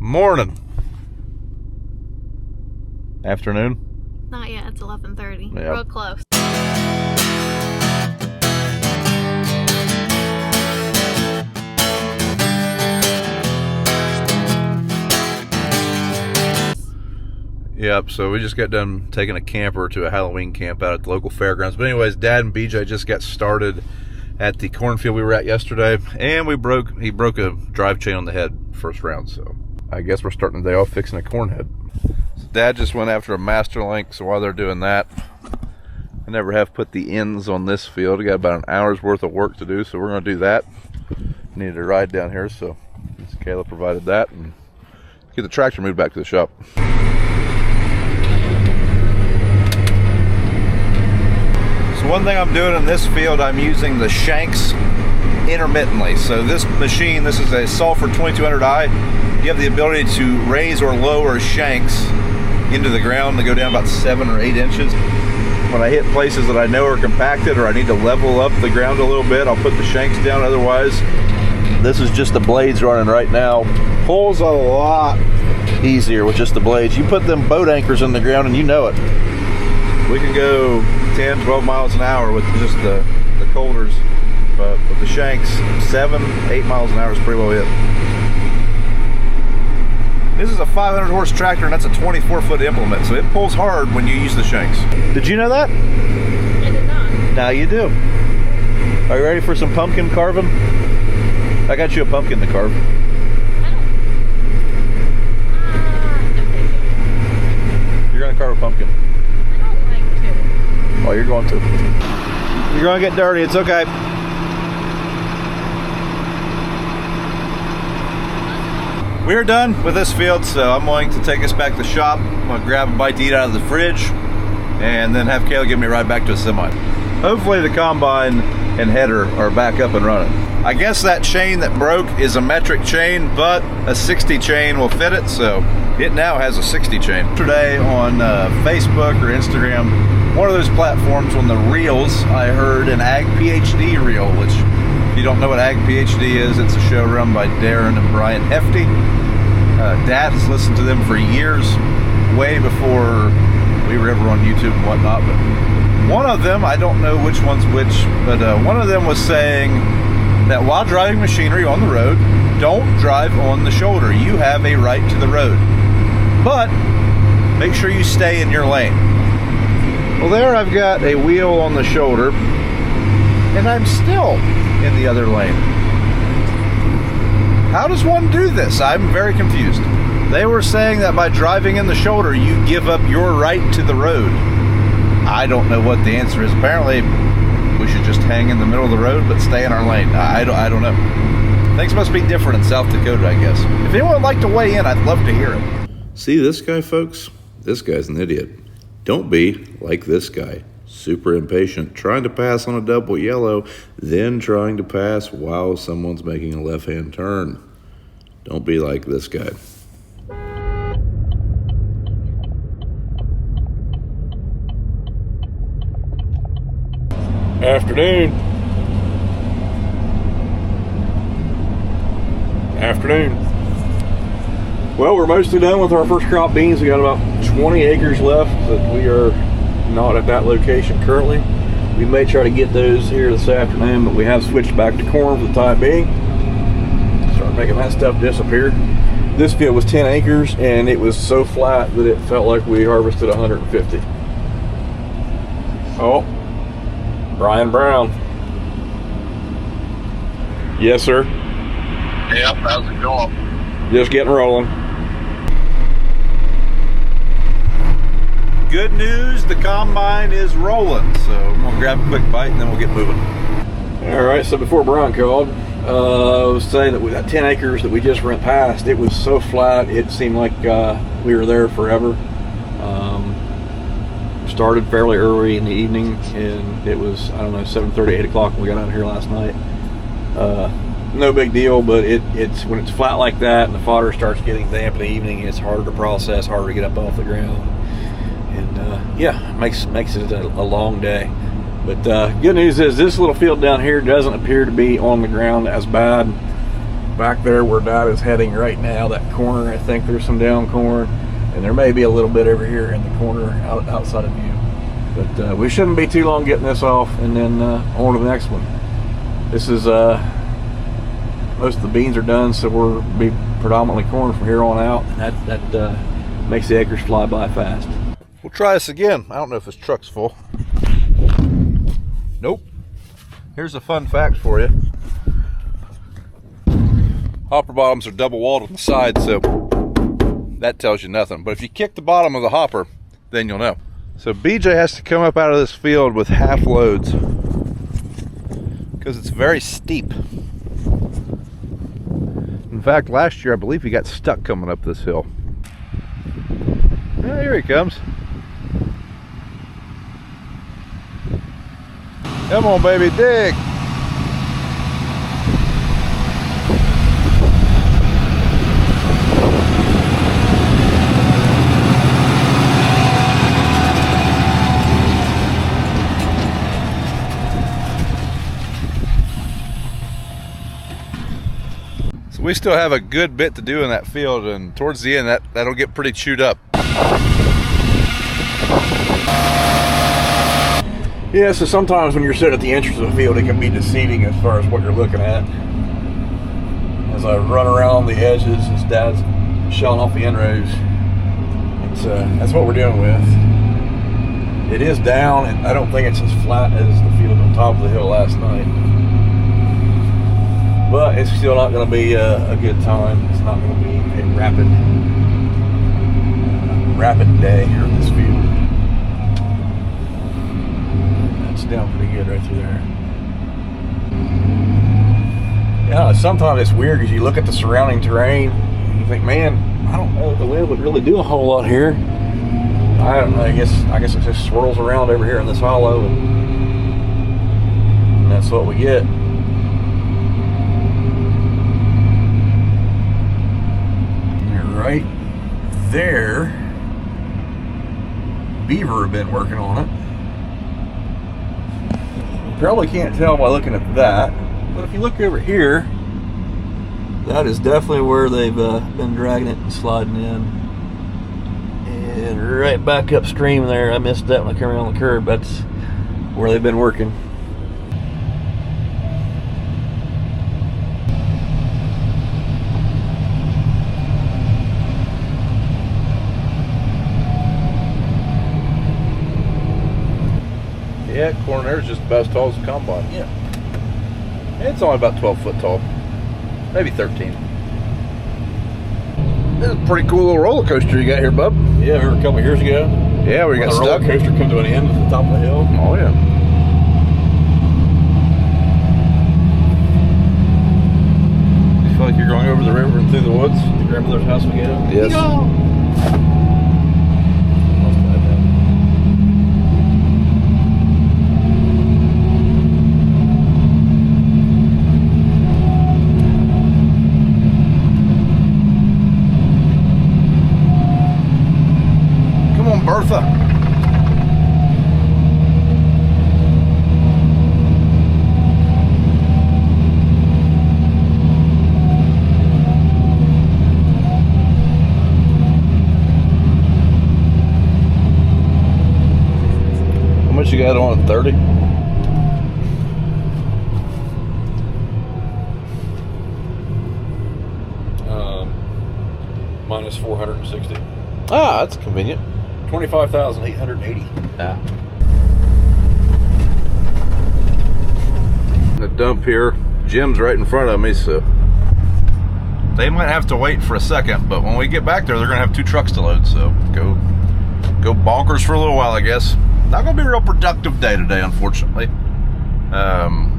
Morning. Afternoon? Not yet, it's 11:30. Yep. Real close. Yep, so we just got done taking a camper to a Halloween camp out at the local fairgrounds. But anyways, Dad and BJ just got started at the cornfield we were at yesterday, and he broke a drive chain on the head first round, so I guess we're starting the day off fixing a corn head. So Dad just went after a master link, so while they're doing that, I never have put the ends on this field. I got about an hour's worth of work to do, so we're going to do that. Needed a ride down here, so Kayla provided that, and get the tractor moved back to the shop. So one thing I'm doing in this field, I'm using the shanks intermittently. So this machine, this is a Sulfur 2200i. You have the ability to raise or lower shanks into the ground. They go down about 7 or 8 inches. When I hit places that I know are compacted or I need to level up the ground a little bit, I'll put the shanks down. Otherwise, this is just the blades running right now. Pulls a lot easier with just the blades. You put them boat anchors in the ground and you know it. We can go 10, 12 miles an hour with just the colders, but with the shanks, 7, 8 miles an hour is pretty well it. This is a 500 horse tractor and that's a 24-foot implement, so it pulls hard when you use the shanks. Did you know that? I did not. Now you do. Are you ready for some pumpkin carving? I got you a pumpkin to carve. You're gonna carve a pumpkin. Oh, you're going to. You're going to get dirty. It's okay. We're done with this field, so I'm going to take us back to the shop. I'm going to grab a bite to eat out of the fridge, and then have Kayla give me a ride back to a semi. Hopefully the combine and header are back up and running. I guess that chain that broke is a metric chain, but a 60 chain will fit it, so it now has a 60 chain. Today on Facebook or Instagram, one of those platforms on the reels, I heard an Ag PhD reel, which if you don't know what Ag PhD is, it's a show run by Darren and Brian Hefty. Dad has listened to them for years, way before we were ever on YouTube and whatnot. But one of them, I don't know which one's which, but one of them was saying that while driving machinery on the road, don't drive on the shoulder. You have a right to the road, but make sure you stay in your lane. Well, there I've got a wheel on the shoulder, and I'm still in the other lane. How does one do this? I'm very confused. They were saying that by driving in the shoulder, you give up your right to the road. I don't know what the answer is. Apparently, we should just hang in the middle of the road, but stay in our lane. I don't know. Things must be different in South Dakota, I guess. If anyone would like to weigh in, I'd love to hear it. See this guy, folks? This guy's an idiot. Don't be like this guy, super impatient, trying to pass on a double yellow, then trying to pass while someone's making a left-hand turn. Don't be like this guy. Afternoon. Well, we're mostly done with our first crop beans. We got about 20 acres left, but we are not at that location currently. We may try to get those here this afternoon, but we have switched back to corn for the time being. Start making that stuff disappear. This field was 10 acres and it was so flat that it felt like we harvested 150. Oh, Brian Brown. Yes, sir. Yep, how's it going? Just getting rolling. Good news, the combine is rolling, so I'm gonna grab a quick bite and then we'll get moving. All right, so before Brian called, I was saying that with that 10 acres that we just went past, it was so flat, it seemed like we were there forever. Started fairly early in the evening, and it was, I don't know, 7:30, 8 o'clock when we got out here last night. No big deal, but it's when it's flat like that and the fodder starts getting damp in the evening, it's harder to process, harder to get up off the ground. And yeah, makes it a long day. But good news is this little field down here doesn't appear to be on the ground as bad. back there where Dad is heading right now, that corner, I think there's some down corn, and there may be a little bit over here in the corner outside of view. But we shouldn't be too long getting this off, and then on to the next one. This is most of the beans are done, so we'll be predominantly corn from here on out, and that makes the acres fly by fast. We'll try this again. I don't know if this truck's full. Nope. Here's a fun fact for you. Hopper bottoms are double walled on the side, so that tells you nothing. But if you kick the bottom of the hopper, then you'll know. So BJ has to come up out of this field with half loads because it's very steep. In fact, last year I believe he got stuck coming up this hill. Here he comes. Come on, baby, dig. So we still have a good bit to do in that field, and towards the end that'll get pretty chewed up. Yeah, so sometimes when you're sitting at the entrance of the field, it can be deceiving as far as what you're looking at. As I run around the edges, as Dad's shelling off the inrows, that's what we're dealing with. It is down, and I don't think it's as flat as the field on top of the hill last night. But it's still not going to be a good time. It's not going to be a rapid day here in this field. Down pretty good right through there. Yeah, sometimes it's weird because you look at the surrounding terrain and you think, man, I don't know if the wind would really do a whole lot here. I don't know, I guess it just swirls around over here in this hollow, and that's what we get. And right there, beaver have been working on it. Probably can't tell by looking at that, but if you look over here, that is definitely where they've been dragging it and sliding in. And right back upstream there, I missed that when I came around the curve. That's where they've been working. Yeah, corn there is just about as tall as the combine. Yeah. It's only about 12 foot tall. Maybe 13. This is a pretty cool little roller coaster you got here, bub. Yeah, I remember a couple of years ago. Yeah, where you got stuck. The roller coaster come to an end at the top of the hill. Oh, yeah. You feel like you're going over the river and through the woods? The grandmother's house we get up. Yes. Bertha. How much you got on? 30? Minus 460. Ah, that's convenient. 25,880. Yeah. The dump here, Jim's right in front of me, so they might have to wait for a second, but when we get back there, they're gonna have 2 trucks to load, so go bonkers for a little while, I guess. Not gonna be a real productive day today, unfortunately.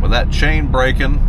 With that chain breaking,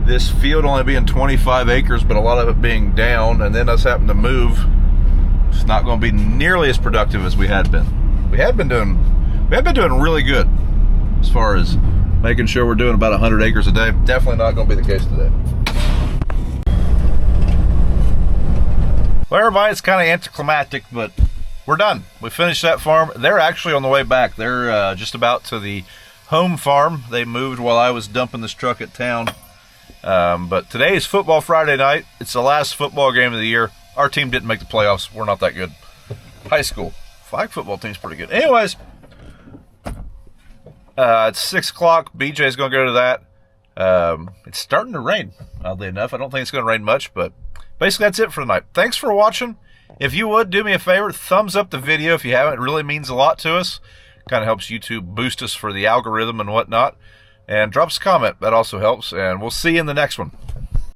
this field only being 25 acres, but a lot of it being down, and then us having to move, it's not going to be nearly as productive as we had been. We had been doing really good as far as making sure we're doing about 100 acres a day. Definitely not going to be the case today. Well, everybody, it's kind of anticlimactic, but we're done. We finished that farm. They're actually on the way back. They're just about to the home farm. They moved while I was dumping this truck at town. But today is Football Friday night. It's the last football game of the year. Our team didn't make the playoffs. We're not that good. High school flag football team's pretty good. Anyways, it's 6 o'clock. BJ's going to go to that. It's starting to rain, oddly enough. I don't think it's going to rain much, but basically that's it for the night. Thanks for watching. If you would, do me a favor, thumbs up the video if you haven't. It really means a lot to us. Kind of helps YouTube boost us for the algorithm and whatnot. And drop us a comment. That also helps. And we'll see you in the next one.